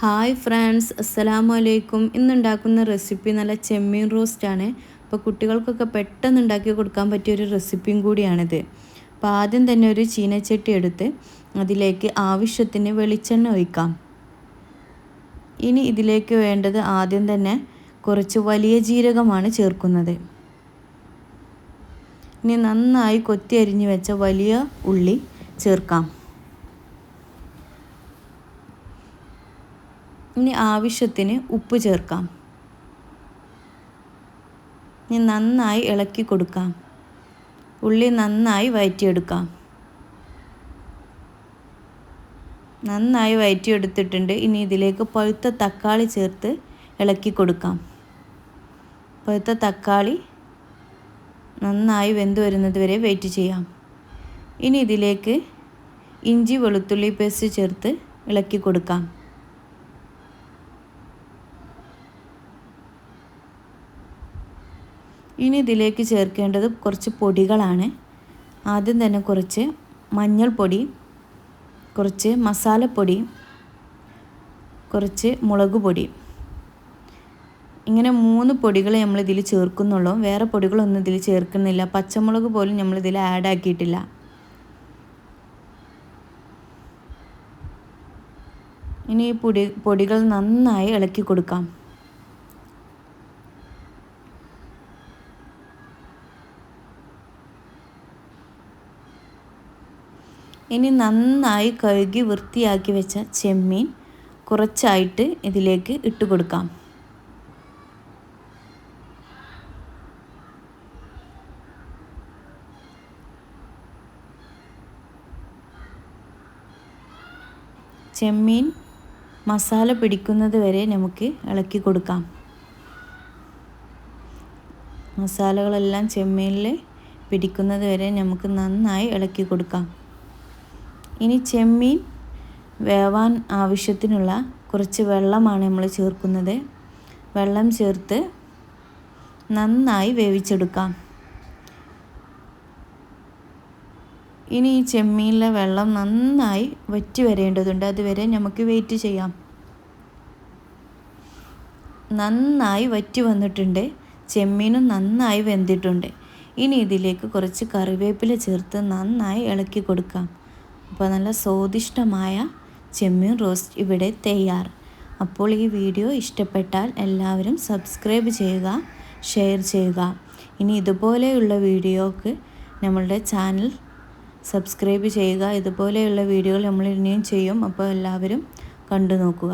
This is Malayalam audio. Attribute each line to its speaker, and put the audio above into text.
Speaker 1: ഹായ് ഫ്രണ്ട്സ്, അസ്സലാമു അലൈക്കും. ഇന്നുണ്ടാക്കുന്ന റെസിപ്പി നല്ല ചെമ്മീൻ റോസ്റ്റാണ്. അപ്പോൾ കുട്ടികൾക്കൊക്കെ പെട്ടെന്ന് ഉണ്ടാക്കി കൊടുക്കാൻ പറ്റിയൊരു റെസിപ്പിയും കൂടിയാണിത്. അപ്പോൾ ആദ്യം തന്നെ ഒരു ചീനച്ചട്ടി എടുത്ത് അതിലേക്ക് ആവശ്യത്തിന് വെളിച്ചെണ്ണ ഒഴിക്കാം. ഇനി ഇതിലേക്ക് വേണ്ടത് ആദ്യം തന്നെ കുറച്ച് വലിയ ജീരകമാണ് ചേർക്കുന്നത്. ഇനി നന്നായി കൊത്തി അരിഞ്ഞു വെച്ച വലിയ ഉള്ളി ചേർക്കാം. ഇനി ആവശ്യത്തിന് ഉപ്പ് ചേർക്കാം. ഇനി നന്നായി ഇളക്കി കൊടുക്കാം. ഉള്ളി നന്നായി വഴറ്റിയെടുക്കാം. നന്നായി വഴറ്റിയെടുത്തിട്ടുണ്ട്. ഇനി ഇതിലേക്ക് പഴുത്ത തക്കാളി ചേർത്ത് ഇളക്കി കൊടുക്കാം. പഴുത്ത തക്കാളി നന്നായി വെന്ത് വരുന്നത് വരെ വെയിറ്റ് ചെയ്യാം. ഇനി ഇതിലേക്ക് ഇഞ്ചി വെളുത്തുള്ളി പേസ്റ്റ് ചേർത്ത് ഇളക്കി കൊടുക്കാം. ഇനി ഇതിലേക്ക് ചേർക്കേണ്ടത് കുറച്ച് പൊടികളാണ്. ആദ്യം തന്നെ കുറച്ച് മഞ്ഞൾപ്പൊടി, കുറച്ച് മസാലപ്പൊടി, കുറച്ച് മുളക് പൊടി. ഇങ്ങനെ 3 പൊടികൾ നമ്മളിതിൽ ചേർക്കുന്നുള്ളൂ. വേറെ പൊടികളൊന്നും ഇതിൽ ചേർക്കുന്നില്ല. പച്ചമുളക് പോലും നമ്മളിതിൽ ആഡ് ആക്കിയിട്ടില്ല. ഇനി ഈ പൊടികൾ നന്നായി ഇളക്കി കൊടുക്കാം. ഇനി നന്നായി കഴുകി വൃത്തിയാക്കി വെച്ച ചെമ്മീൻ കുറച്ചായിട്ട് ഇതിലേക്ക് ഇട്ട് കൊടുക്കാം. ചെമ്മീൻ മസാല പിടിക്കുന്നത് വരെ നമുക്ക് ഇളക്കി കൊടുക്കാം. മസാലകളെല്ലാം ചെമ്മീനിൽ പിടിക്കുന്നത് വരെ നമുക്ക് നന്നായി ഇളക്കി കൊടുക്കാം. ഇനി ചെമ്മീൻ വേവാൻ ആവശ്യത്തിനുള്ള കുറച്ച് വെള്ളമാണ് നമ്മൾ ചേർക്കുന്നത്. വെള്ളം ചേർത്ത് നന്നായി വേവിച്ചെടുക്കാം. ഇനി ഈ ചെമ്മീനിലെ വെള്ളം നന്നായി വറ്റി വരേണ്ടതുണ്ട്. അതുവരെ നമുക്ക് വെയിറ്റ് ചെയ്യാം. നന്നായി വറ്റി വന്നിട്ടുണ്ട്. ചെമ്മീനും നന്നായി വെന്തിട്ടുണ്ട്. ഇനി ഇതിലേക്ക് കുറച്ച് കറിവേപ്പില ചേർത്ത് നന്നായി ഇളക്കി കൊടുക്കാം. അപ്പോൾ നല്ല സ്വാദിഷ്ടമായ ചെമ്മീൻ റോസ്റ്റ് ഇവിടെ തയ്യാർ. അപ്പോൾ ഈ വീഡിയോ ഇഷ്ടപ്പെട്ടാൽ എല്ലാവരും സബ്സ്ക്രൈബ് ചെയ്യുക, ഷെയർ ചെയ്യുക. ഇനി ഇതുപോലെയുള്ള വീഡിയോക്ക് നമ്മളുടെ ചാനൽ സബ്സ്ക്രൈബ് ചെയ്യുക. ഇതുപോലെയുള്ള വീഡിയോകൾ നമ്മൾ ഇനിയും ചെയ്യും. അപ്പോൾ എല്ലാവരും കണ്ടു നോക്കുക.